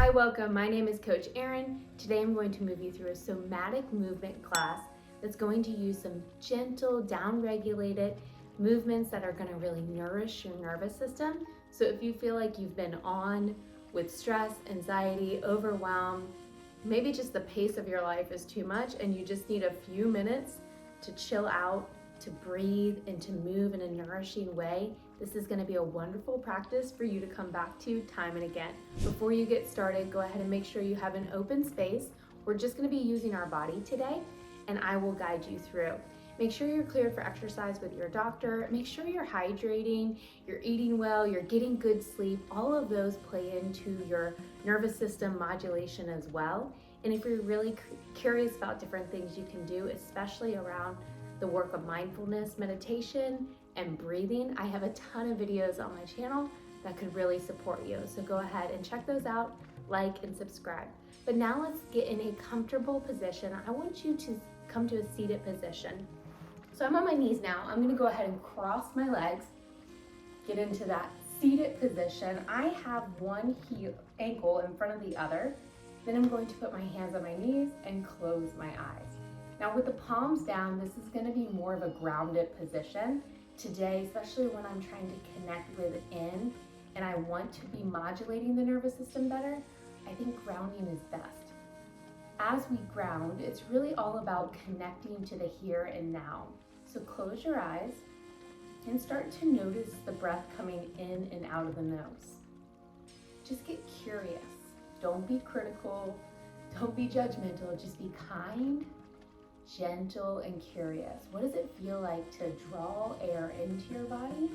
Hi, welcome. My name is Coach Erin. Today I'm going to move you through a somatic movement class that's going to use some gentle, down-regulated movements that are going to really nourish your nervous system. So if you feel like you've been on with stress, anxiety, overwhelm, maybe just the pace of your life is too much and you just need a few minutes to chill out, to breathe, and to move in a nourishing way, this is going to be a wonderful practice for you to come back to time and again. Before you get started, go ahead and make sure you have an open space. We're just going to be using our body today, and I will guide you through. Make sure you're cleared for exercise with your doctor. Make sure you're hydrating, you're eating well, you're getting good sleep. All of those play into your nervous system modulation as well. And if you're really curious about different things you can do, especially around the work of mindfulness, meditation, and breathing, I have a ton of videos on my channel that could really support you. So go ahead and check those out, like and subscribe. But now let's get in a comfortable position. I want you to come to a seated position. So I'm on my knees now. I'm gonna go ahead and cross my legs, get into that seated position. I have one ankle in front of the other. Then I'm going to put my hands on my knees and close my eyes. Now with the palms down, this is going to be more of a grounded position. Today, especially when I'm trying to connect within and I want to be modulating the nervous system better, I think grounding is best. As we ground, it's really all about connecting to the here and now. So close your eyes and start to notice the breath coming in and out of the nose. Just get curious. Don't be critical. Don't be judgmental. Just be kind, gentle, and curious. What does it feel like to draw air into your body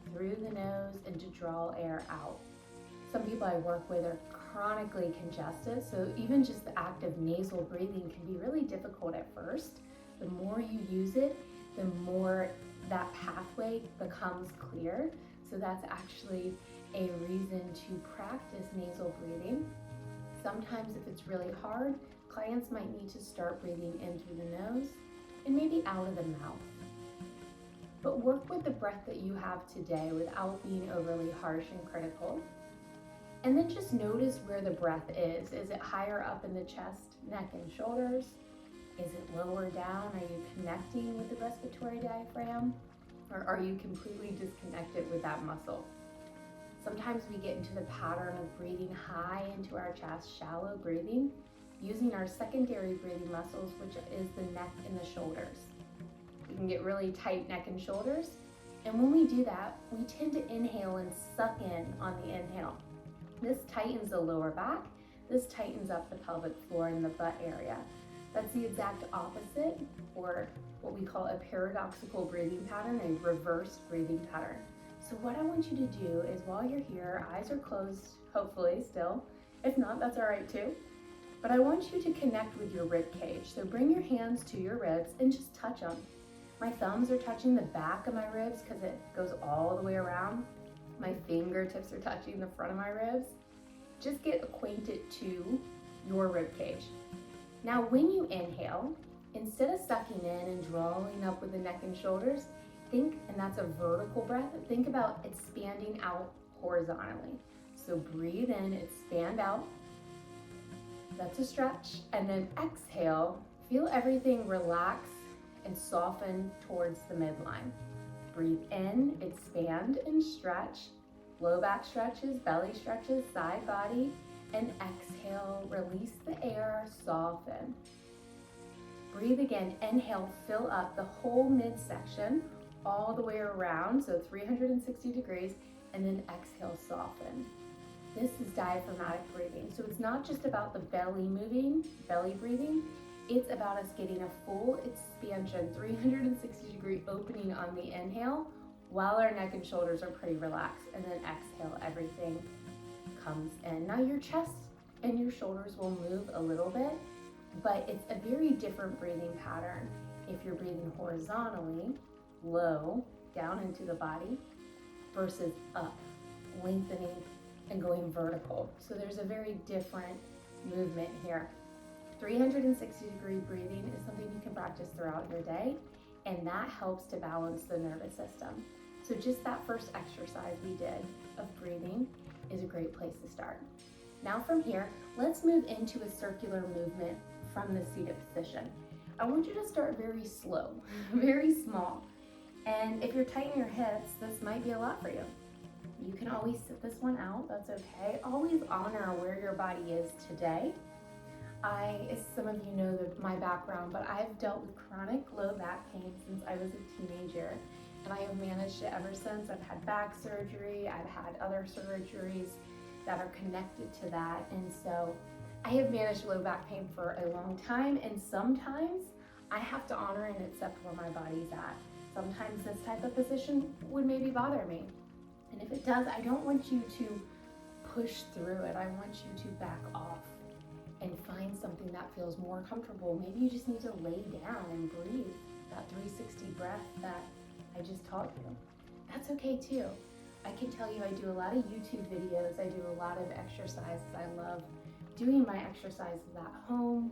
through the nose and to draw air out? Some people I work with are chronically congested, so even just the act of nasal breathing can be really difficult at first. The more you use it, the more that pathway becomes clear. So that's actually a reason to practice nasal breathing. Sometimes if it's really hard, clients might need to start breathing in through the nose and maybe out of the mouth. But work with the breath that you have today without being overly harsh and critical. And then just notice where the breath is. Is it higher up in the chest, neck, and shoulders? Is it lower down? Are you connecting with the respiratory diaphragm? Or are you completely disconnected with that muscle? Sometimes we get into the pattern of breathing high into our chest, shallow breathing, using our secondary breathing muscles, which is the neck and the shoulders. You can get really tight neck and shoulders. And when we do that, we tend to inhale and suck in on the inhale. This tightens the lower back. This tightens up the pelvic floor and the butt area. That's the exact opposite, or what we call a paradoxical breathing pattern, a reverse breathing pattern. So what I want you to do is while you're here, eyes are closed, hopefully still. If not, that's all right too. But I want you to connect with your rib cage. So bring your hands to your ribs and just touch them. My thumbs are touching the back of my ribs because it goes all the way around. My fingertips are touching the front of my ribs. Just get acquainted to your rib cage. Now when you inhale, instead of sucking in and drawing up with the neck and shoulders, think, and that's a vertical breath, think about expanding out horizontally. So breathe in, expand out. That's a stretch. And then exhale, feel everything relax and soften towards the midline. Breathe in, expand and stretch. Low back stretches, belly stretches, side body. And exhale, release the air, soften. Breathe again, inhale, fill up the whole midsection all the way around, so 360 degrees, and then exhale, soften. This is diaphragmatic breathing. So it's not just about the belly moving, belly breathing, it's about us getting a full expansion, 360 degree opening on the inhale while our neck and shoulders are pretty relaxed, and then exhale, everything comes in. Now your chest and your shoulders will move a little bit, but it's a very different breathing pattern if you're breathing horizontally, low, down into the body, versus up, lengthening and going vertical. So there's a very different movement here. 360 degree breathing is something you can practice throughout your day, and that helps to balance the nervous system. So just that first exercise we did of breathing is a great place to start. Now from here, let's move into a circular movement from the seated position. I want you to start very slow, very small. And if you're tight in your hips, this might be a lot for you. You can always sit this one out, that's okay. Always honor where your body is today. As some of you know my background, but I've dealt with chronic low back pain since I was a teenager, and I have managed it ever since. I've had back surgery, I've had other surgeries that are connected to that, and so I have managed low back pain for a long time, and sometimes I have to honor and accept where my body's at. Sometimes this type of position would maybe bother me, and if it does, I don't want you to push through it. I want you to back off and find something that feels more comfortable. Maybe you just need to lay down and breathe that 360 breath that I just taught you. That's okay too. I can tell you I do a lot of YouTube videos. I do a lot of exercises. I love doing my exercises at home,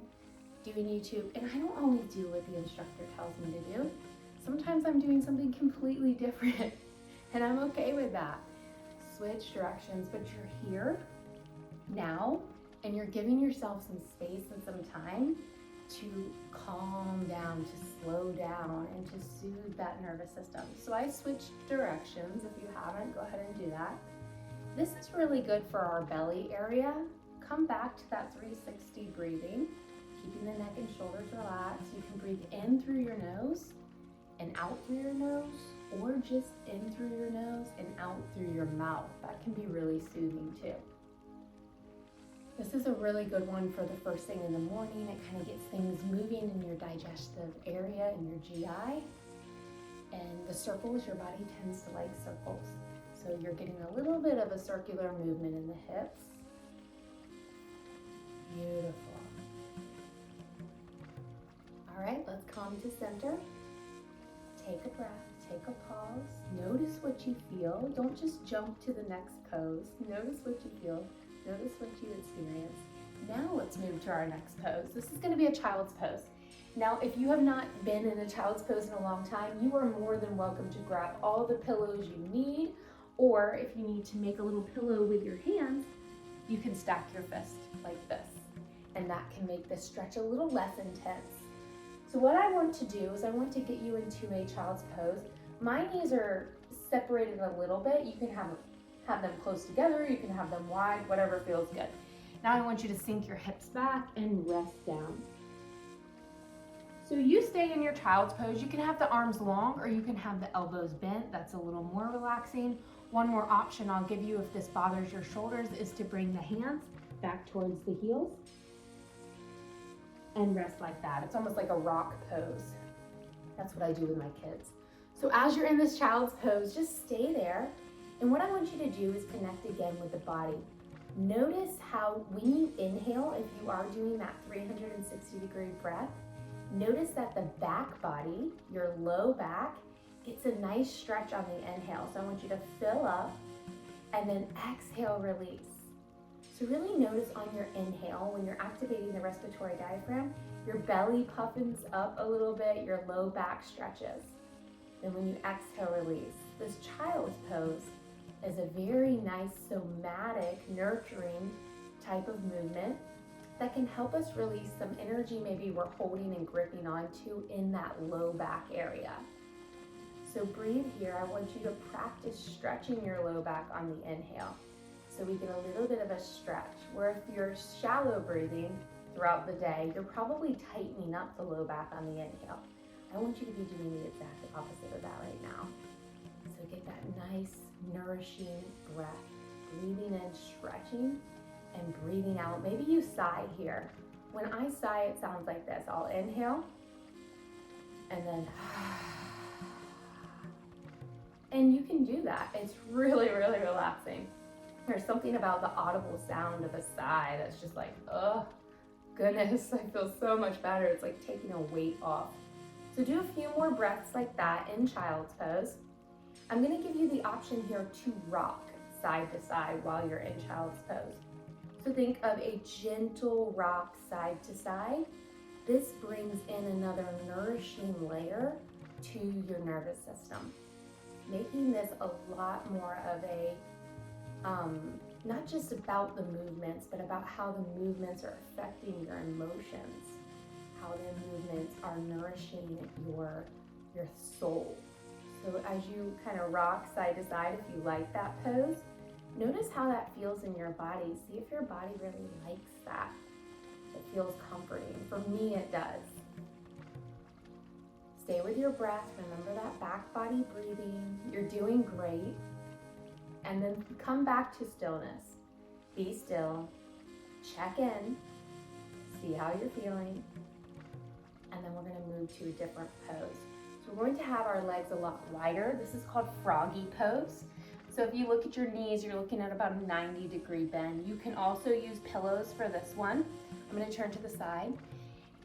doing YouTube, and I don't always do what the instructor tells me to do. Sometimes I'm doing something completely different, and I'm okay with that. Switch directions, but you're here now, and you're giving yourself some space and some time to calm down, to slow down, and to soothe that nervous system. So I switched directions. If you haven't, go ahead and do that. This is really good for our belly area. Come back to that 360 breathing, keeping the neck and shoulders relaxed. You can breathe in through your nose and out through your nose, or just in through your nose and out through your mouth. That can be really soothing too. This is a really good one for the first thing in the morning. It kind of gets things moving in your digestive area and your GI. And the circles, your body tends to like circles. So you're getting a little bit of a circular movement in the hips. Beautiful. All right, let's come to center. Take a breath, take a pause. Notice what you feel. Don't just jump to the next pose. Notice what you feel. Notice what you experience. Now let's move to our next pose. This is going to be a child's pose. Now, if you have not been in a child's pose in a long time, you are more than welcome to grab all the pillows you need, or if you need to make a little pillow with your hands, you can stack your fist like this, and that can make this stretch a little less intense. So what I want to do is I want to get you into a child's pose. My knees are separated a little bit. You can have them close together, you can have them wide, whatever feels good. Now I want you to sink your hips back and rest down. So you stay in your child's pose. You can have the arms long or you can have the elbows bent. That's a little more relaxing. One more option I'll give you if this bothers your shoulders is to bring the hands back towards the heels and rest like that. It's almost like a rock pose. That's what I do with my kids. So as you're in this child's pose, just stay there. And what I want you to do is connect again with the body. Notice how when you inhale, if you are doing that 360-degree breath, notice that the back body, your low back, gets a nice stretch on the inhale. So I want you to fill up and then exhale, release. So really notice on your inhale, when you're activating the respiratory diaphragm, your belly puffins up a little bit, your low back stretches. Then when you exhale, release. This child's pose is a very nice somatic, nurturing type of movement that can help us release some energy maybe we're holding and gripping onto in that low back area. So breathe here. I want you to practice stretching your low back on the inhale so we get a little bit of a stretch. Where if you're shallow breathing throughout the day, you're probably tightening up the low back on the inhale. I want you to be doing the exact opposite of that right now. So get that nice, nourishing breath. Breathing in, stretching, and breathing out. Maybe you sigh here. When I sigh, it sounds like this. I'll inhale, and then, and you can do that. It's really, really relaxing. There's something about the audible sound of a sigh that's just like, oh, goodness, I feel so much better. It's like taking a weight off. So do a few more breaths like that in child's pose. I'm going to give you the option here to rock side to side while you're in child's pose. So think of a gentle rock side to side. This brings in another nourishing layer to your nervous system, making this a lot more of a not just about the movements, but about how the movements are affecting your emotions, how the movements are nourishing your soul. So as you kind of rock side to side, if you like that pose, notice how that feels in your body. See if your body really likes that. It feels comforting. For me, it does. Stay with your breath. Remember that back body breathing. You're doing great. And then come back to stillness. Be still. Check in. See how you're feeling. And then we're going to move to a different pose. So we're going to have our legs a lot wider. This is called Froggy Pose. So if you look at your knees, you're looking at about a 90-degree bend. You can also use pillows for this one. I'm going to turn to the side.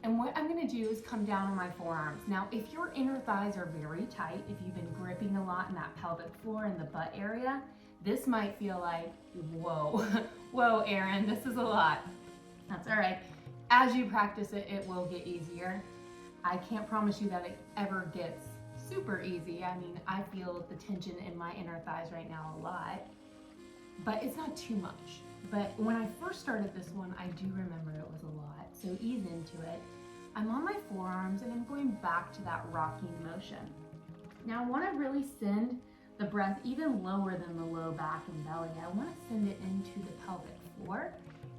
And what I'm going to do is come down on my forearms. Now, if your inner thighs are very tight, if you've been gripping a lot in that pelvic floor and the butt area, this might feel like, whoa, whoa, Erin, this is a lot. That's all right. As you practice it, it will get easier. I can't promise you that it ever gets super easy. I mean, I feel the tension in my inner thighs right now a lot, but it's not too much. But when I first started this one, I do remember it was a lot. So ease into it. I'm on my forearms and I'm going back to that rocking motion. Now I want to really send the breath even lower than the low back and belly. I want to send it into the pelvic floor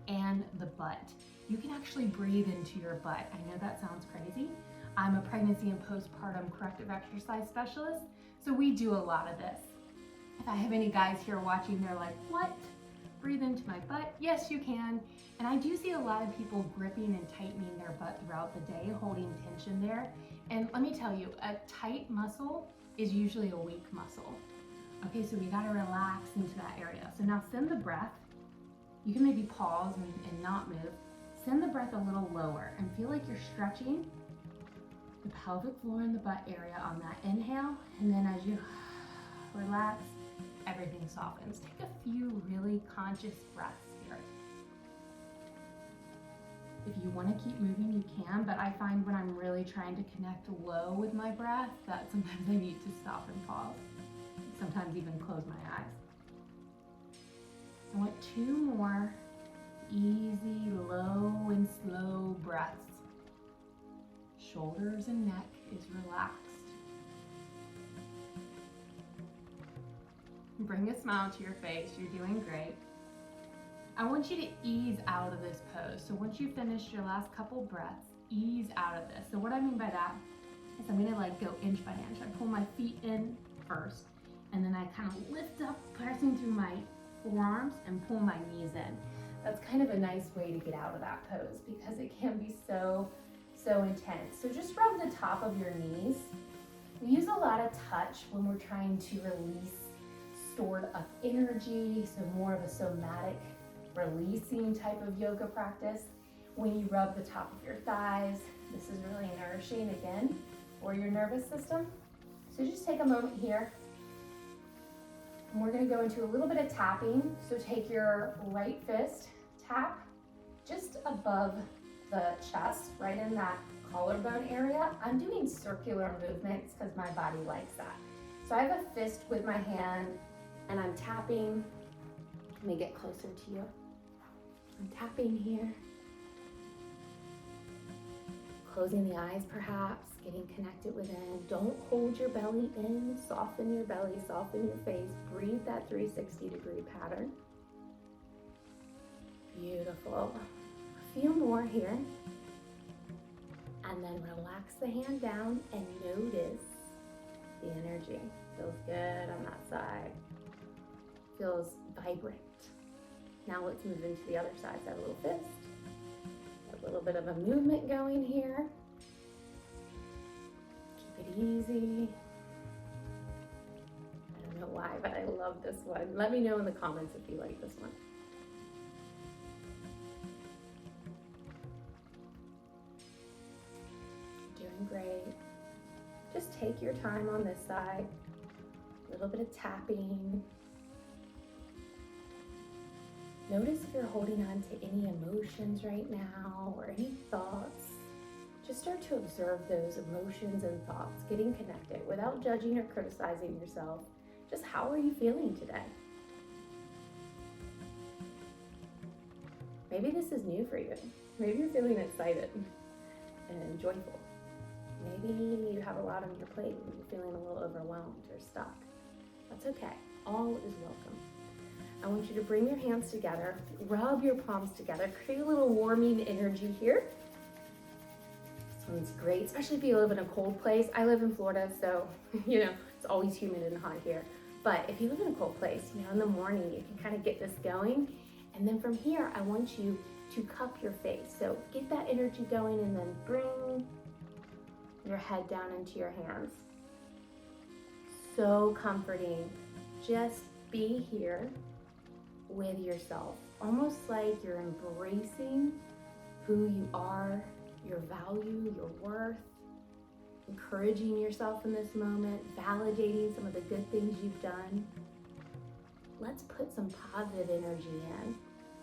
and the butt. You can actually breathe into your butt. I know that sounds crazy. I'm a pregnancy and postpartum corrective exercise specialist, so we do a lot of this. If I have any guys here watching, they're like, what? Breathe into my butt? Yes, you can. And I do see a lot of people gripping and tightening their butt throughout the day, holding tension there. And let me tell you, a tight muscle is usually a weak muscle. Okay, so we gotta relax into that area. So now send the breath. You can maybe pause and not move. Send the breath a little lower and feel like you're stretching the pelvic floor and the butt area on that inhale. And then as you relax, everything softens. Take a few really conscious breaths here. If you want to keep moving, you can, but I find when I'm really trying to connect low with my breath that sometimes I need to stop and pause. Sometimes even close my eyes. I want 2 more easy, low and slow breaths. Shoulders and neck is relaxed. Bring a smile to your face. You're doing great. I want you to ease out of this pose. So once you finish your last couple breaths, ease out of this. So what I mean by that is I'm gonna like go inch by inch. I pull my feet in first, and then I kind of lift up, pressing through my forearms and pull my knees in. That's kind of a nice way to get out of that pose because it can be so intense. So just rub the top of your knees. We use a lot of touch when we're trying to release stored up energy, so more of a somatic releasing type of yoga practice. When you rub the top of your thighs, this is really nourishing again for your nervous system. So just take a moment here. And we're going to go into a little bit of tapping. So take your right fist, tap just above the chest, right in that collarbone area. I'm doing circular movements because my body likes that. So I have a fist with my hand and I'm tapping. Let me get closer to you. I'm tapping here. Closing the eyes perhaps, getting connected within. Don't hold your belly in, soften your belly, soften your face. Breathe that 360-degree pattern. Beautiful. A few more here. And then relax the hand down and notice the energy. Feels good on that side. Feels vibrant. Now let's move into the other side. That little fist. A little bit of a movement going here. Keep it easy. I don't know why, but I love this one. Let me know in the comments if you like this one. Doing great. Just take your time on this side. A little bit of tapping. Notice if you're holding on to any emotions right now or any thoughts. Just start to observe those emotions and thoughts, getting connected without judging or criticizing yourself. Just how are you feeling today? Maybe this is new for you. Maybe you're feeling excited and joyful. Maybe you have a lot on your plate and you're feeling a little overwhelmed or stuck. That's okay. All is welcome. I want you to bring your hands together, rub your palms together, create a little warming energy here. This one's great, especially if you live in a cold place. I live in Florida, so it's always humid and hot here. But if you live in a cold place, in the morning you can kind of get this going. And then from here, I want you to cup your face. So get that energy going and then bring your head down into your hands. So comforting. Just be here with yourself, almost like you're embracing who you are, your value, your worth, encouraging yourself in this moment, validating some of the good things you've done. Let's put some positive energy in.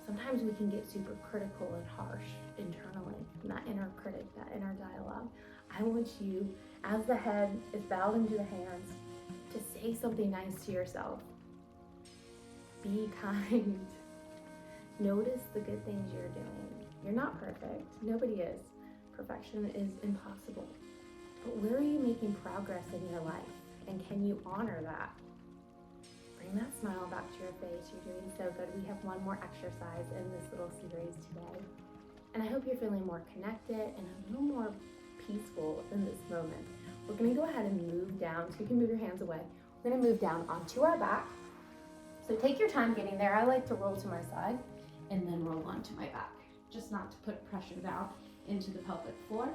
Sometimes we can get super critical and harsh internally, that inner critic, that inner dialogue. I want you, as the head is bowed into the hands, to say something nice to yourself. Be kind. Notice the good things you're doing. You're not perfect. Nobody is. Perfection is impossible. But where are you making progress in your life? And can you honor that? Bring that smile back to your face. You're doing so good. We have one more exercise in this little series today. And I hope you're feeling more connected and a little more peaceful in this moment. We're going to go ahead and move down. So you can move your hands away. We're going to move down onto our back. So take your time getting there. I like to roll to my side and then roll onto my back, just not to put pressure down into the pelvic floor.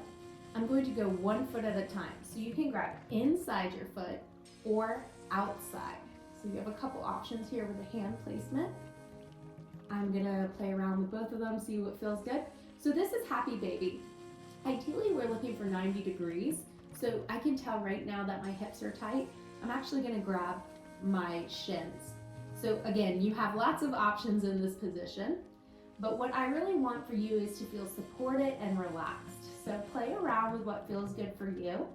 I'm going to go 1 foot at a time. So you can grab inside your foot or outside. So you have a couple options here with the hand placement. I'm gonna play around with both of them, see what feels good. So this is happy baby. Ideally, we're looking for 90 degrees. So I can tell right now that my hips are tight. I'm actually gonna grab my shins. So again, you have lots of options in this position, but what I really want for you is to feel supported and relaxed. So play around with what feels good for you.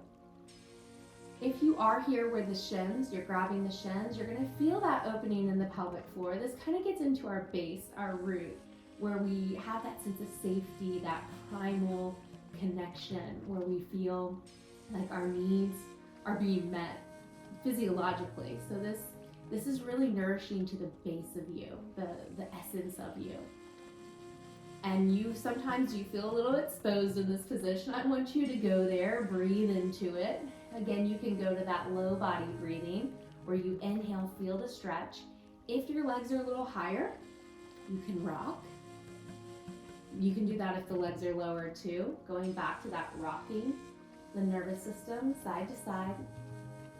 If you are here where the shins, you're grabbing the shins, you're gonna feel that opening in the pelvic floor. This kind of gets into our base, our root, where we have that sense of safety, that primal connection, where we feel like our needs are being met physiologically. So this is really nourishing to the base of you, the essence of you. And sometimes you feel a little exposed in this position. I want you to go there, breathe into it. Again, you can go to that low body breathing where you inhale, feel the stretch. If your legs are a little higher, you can rock. You can do that if the legs are lower too. Going back to that rocking the nervous system side to side,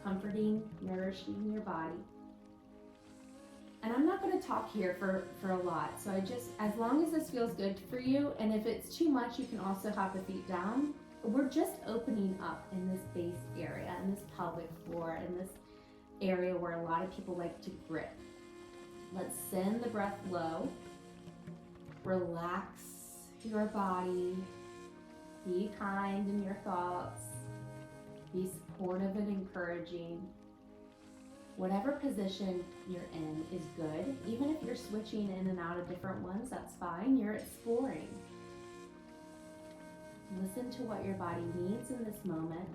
comforting, nourishing your body. And I'm not going to talk here for a lot. So as long as this feels good for you, and if it's too much, you can also have the feet down. We're just opening up in this base area, in this pelvic floor, in this area where a lot of people like to grip. Let's send the breath low. Relax your body. Be kind in your thoughts. Be supportive and encouraging. Whatever position you're in is good. Even if you're switching in and out of different ones, that's fine. You're exploring. Listen to what your body needs in this moment.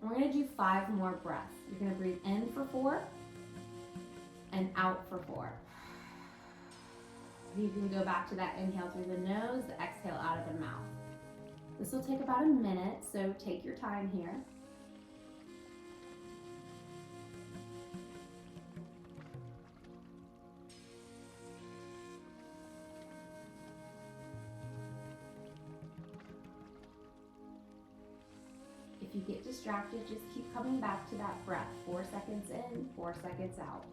And we're going to do 5 more breaths. You're going to breathe in for 4 and out for 4. You can go back to that inhale through the nose, the exhale out of the mouth. This will take about a minute, so take your time here. If you get distracted, just keep coming back to that breath. 4 seconds in, 4 seconds out.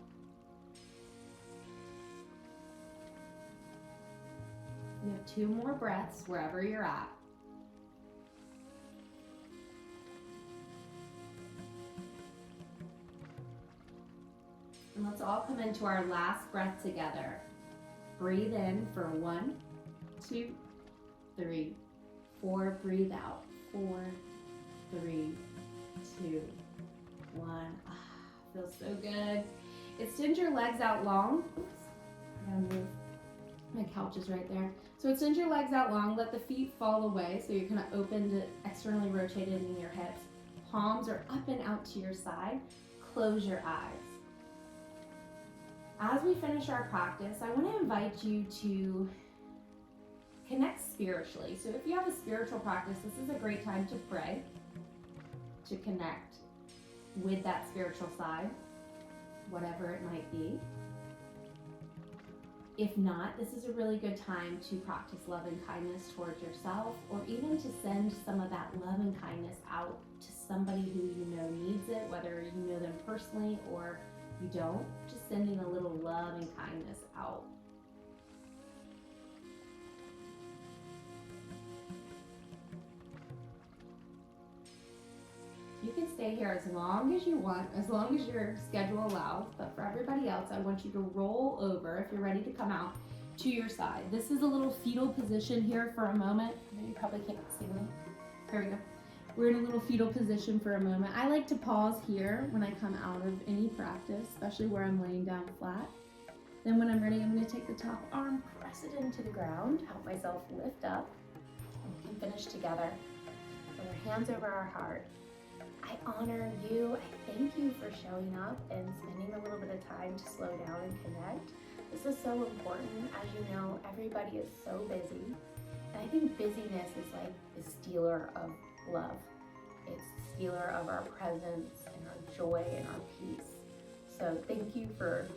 You have 2 more breaths wherever you're at. And let's all come into our last breath together. Breathe in for 1, 2, 3, 4. Breathe out. 4, 3, 2, 1. Feels so good. Extend your legs out long. Oops. I'm gonna move My couch is right there. So extend your legs out long, let the feet fall away so you're kind of open to externally rotated in your hips. Palms are up and out to your side. Close your eyes. As we finish our practice, I want to invite you to connect spiritually. So if you have a spiritual practice, this is a great time to pray, to connect with that spiritual side, whatever it might be. If not, this is a really good time to practice love and kindness towards yourself, or even to send some of that love and kindness out to somebody who you know needs it, whether you know them personally or you don't. Just sending a little love and kindness out. You can stay here as long as you want, as long as your schedule allows, but for everybody else, I want you to roll over, if you're ready to come out, to your side. This is a little fetal position here for a moment. I know you probably can't see me. Here we go. We're in a little fetal position for a moment. I like to pause here when I come out of any practice, especially where I'm laying down flat. Then when I'm ready, I'm going to take the top arm, press it into the ground, help myself lift up, and we can finish together with our hands over our heart. I honor you. I thank you for showing up and spending a little bit of time to slow down and connect. This is so important. As you know, everybody is so busy. And I think busyness is like the stealer of love. It's the stealer of our presence and our joy and our peace. So thank you for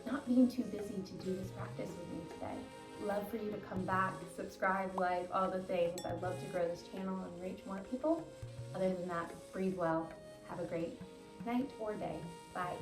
not being too busy to do this practice with me today. Love for you to come back, subscribe, like, all the things. I'd love to grow this channel and reach more people. Other than that, breathe well. Have a great night or day. Bye.